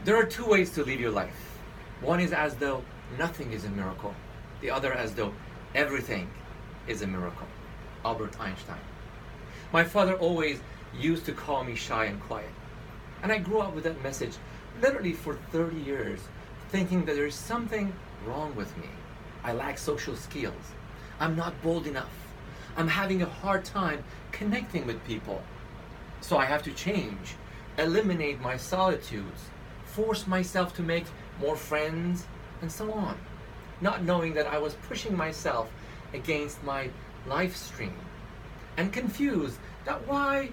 There are two ways to live your life. One is as though nothing is a miracle. The other as though everything is a miracle. Albert Einstein. My father always used to call me shy and quiet. And I grew up with that message literally for 30 years, thinking that there is something wrong with me. I lack social skills. I'm not bold enough. I'm having a hard time connecting with people. So I have to change, eliminate my solitudes, force myself to make more friends, and so on. Not knowing that I was pushing myself against my life stream, and confused that why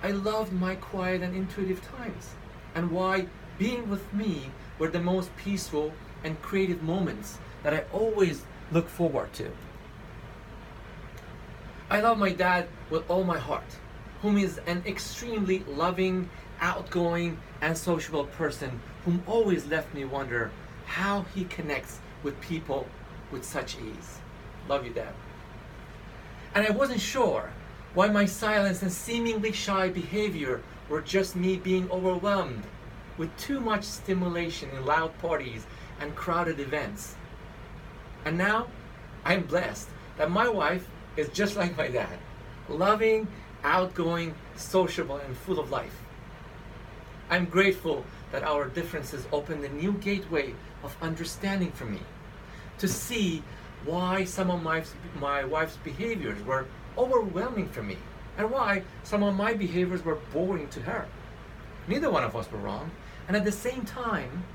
I loved my quiet and intuitive times, and why being with me were the most peaceful and creative moments that I always look forward to. I love my dad with all my heart, whom is an extremely loving, outgoing, and sociable person whom always left me wonder how he connects with people with such ease. Love you, Dad. And I wasn't sure why my silence and seemingly shy behavior were just me being overwhelmed with too much stimulation in loud parties and crowded events. And now I'm blessed that my wife is just like my dad, loving, outgoing, sociable, and full of life. I'm grateful that our differences opened a new gateway of understanding for me, to see why some of my wife's behaviors were overwhelming for me, and why some of my behaviors were boring to her. Neither one of us were wrong, and at the same time,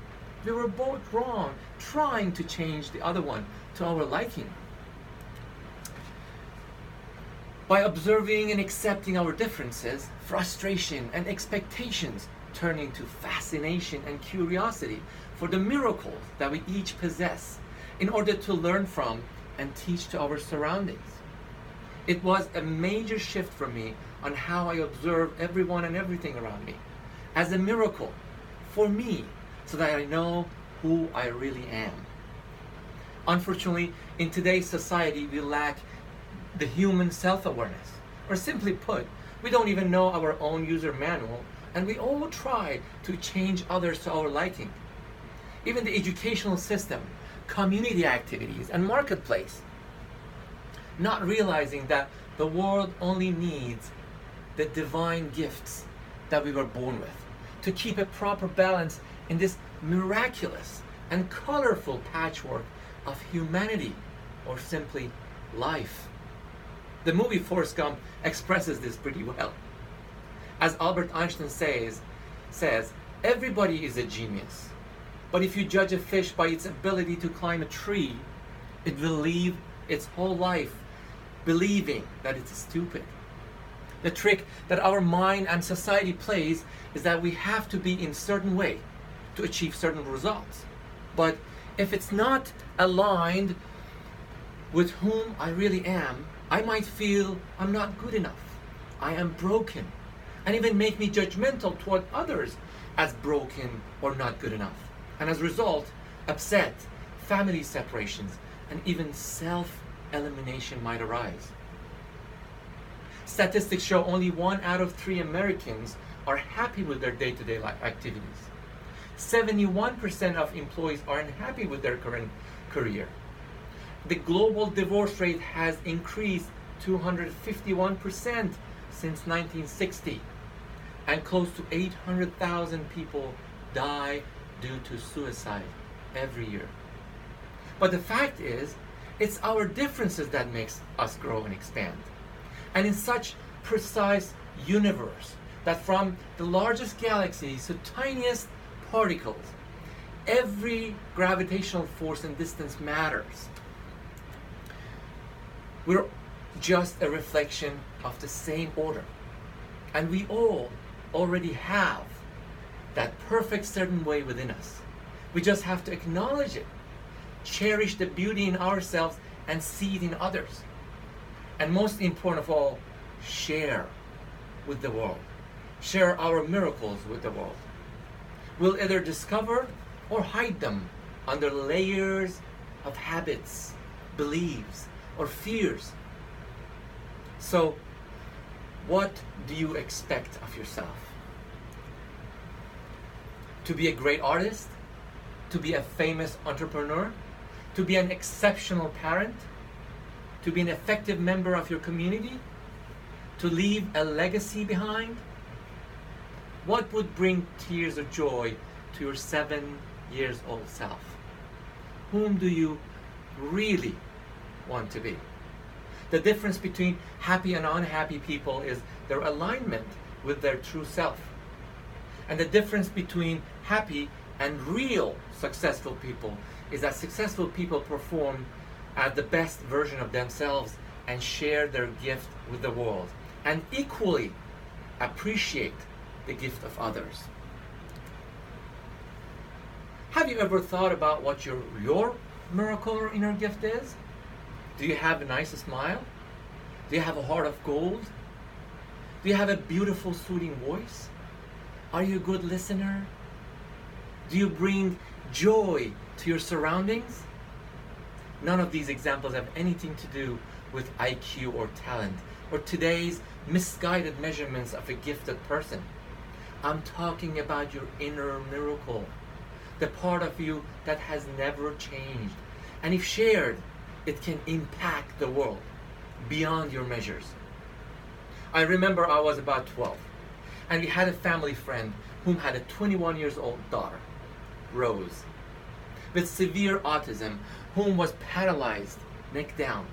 we were both wrong, trying to change the other one to our liking. By observing and accepting our differences, frustration and expectations turn into fascination and curiosity for the miracles that we each possess in order to learn from and teach to our surroundings. It was a major shift for me on how I observe everyone and everything around me as a miracle for me, so that I know who I really am. Unfortunately, in today's society, we lack the human self-awareness. Or simply put, we don't even know our own user manual, and we all try to change others to our liking. Even the educational system, community activities, and marketplace. Not realizing that the world only needs the divine gifts that we were born with to keep a proper balance in this miraculous and colorful patchwork of humanity, or simply life. The movie Forrest Gump expresses this pretty well. As Albert Einstein says, everybody is a genius. But if you judge a fish by its ability to climb a tree, it will live its whole life believing that it's stupid. The trick that our mind and society plays is that we have to be in a certain way to achieve certain results. But if it's not aligned with whom I really am, I might feel I'm not good enough, I am broken, and even make me judgmental toward others as broken or not good enough. And as a result, upset, family separations, and even self-elimination might arise. Statistics show only 1 out of 3 Americans are happy with their day-to-day life activities. 71% of employees are unhappy with their current career. The global divorce rate has increased 251% since 1960, and close to 800,000 people die due to suicide every year. But the fact is, it's our differences that makes us grow and expand. And in such precise universe, that from the largest galaxies to tiniest particles, every gravitational force and distance matters. We're just a reflection of the same order. And we all already have that perfect certain way within us. We just have to acknowledge it, cherish the beauty in ourselves, and see it in others. And most important of all, share with the world. Share our miracles with the world. We'll either discover or hide them under layers of habits, beliefs, or fears. So, what do you expect of yourself? To be a great artist? To be a famous entrepreneur? To be an exceptional parent? To be an effective member of your community? To leave a legacy behind? What would bring tears of joy to your 7-year-old self? Whom do you really want to be? The difference between happy and unhappy people is their alignment with their true self. And the difference between happy and real successful people is that successful people perform at the best version of themselves and share their gift with the world, and equally appreciate the gift of others. Have you ever thought about what your miracle or inner gift is? Do you have a nice smile? Do you have a heart of gold? Do you have a beautiful, soothing voice? Are you a good listener? Do you bring joy to your surroundings? None of these examples have anything to do with IQ or talent, or today's misguided measurements of a gifted person. I'm talking about your inner miracle, the part of you that has never changed. And if shared, it can impact the world beyond your measures. I remember I was about 12, and we had a family friend whom had a 21-year-old daughter, Rose, with severe autism, whom was paralyzed, neck down.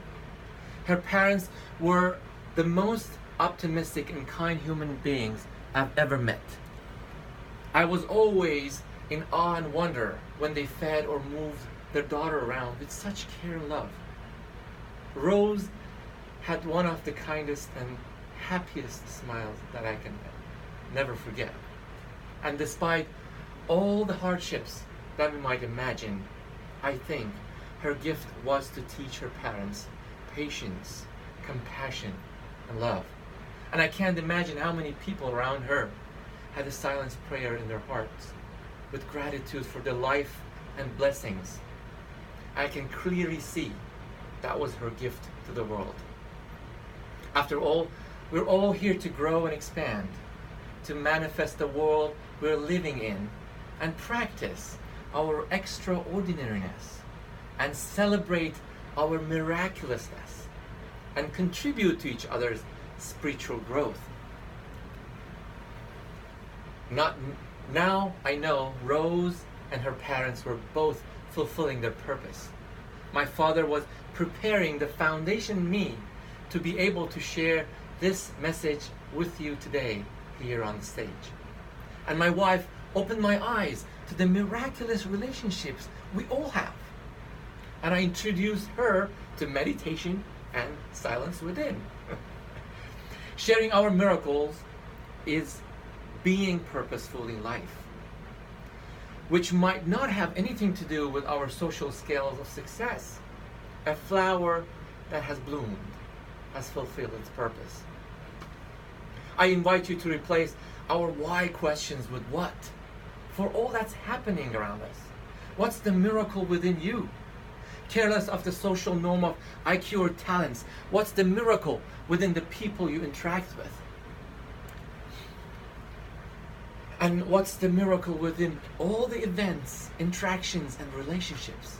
Her parents were the most optimistic and kind human beings I've ever met. I was always in awe and wonder when they fed or moved their daughter around with such care and love. Rose had one of the kindest and happiest smiles that I can never forget. And despite all the hardships that we might imagine, I think her gift was to teach her parents patience, compassion, and love. And I can't imagine how many people around her had a silent prayer in their hearts with gratitude for the life and blessings. I can clearly see that was her gift to the world. After all, we're all here to grow and expand, to manifest the world we're living in, and practice our extraordinariness, and celebrate our miraculousness, and contribute to each other's spiritual growth. Now I know Rose and her parents were both fulfilling their purpose. My father was preparing the foundation in me to be able to share this message with you today here on the stage. And my wife opened my eyes to the miraculous relationships we all have. And I introduced her to meditation and silence within. Sharing our miracles is being purposeful in life, which might not have anything to do with our social scales of success. A flower that has bloomed has fulfilled its purpose. I invite you to replace our why questions with what, for all that's happening around us. What's the miracle within you? Careless of the social norm of IQ or talents, what's the miracle within the people you interact with? And what's the miracle within all the events, interactions, and relationships?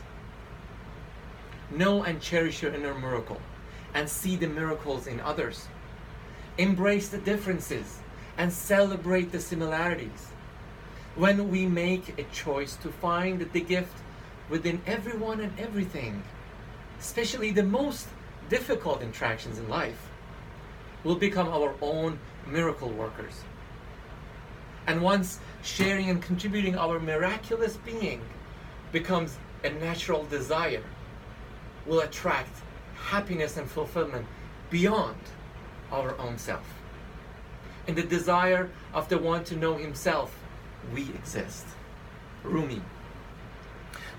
Know and cherish your inner miracle, and see the miracles in others. Embrace the differences and celebrate the similarities. When we make a choice to find the gift within everyone and everything, especially the most difficult interactions in life, we'll become our own miracle workers. And once sharing and contributing our miraculous being becomes a natural desire, we'll attract happiness and fulfillment beyond our own self. In the desire of the one to know himself, we exist. Rumi.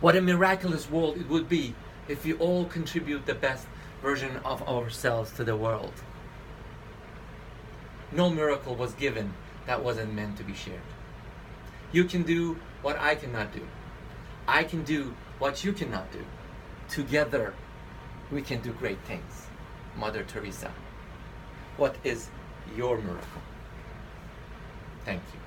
What a miraculous world it would be if we all contribute the best version of ourselves to the world. No miracle was given that wasn't meant to be shared. You can do what I cannot do. I can do what you cannot do. Together, we can do great things. Mother Teresa. What is your miracle? Thank you.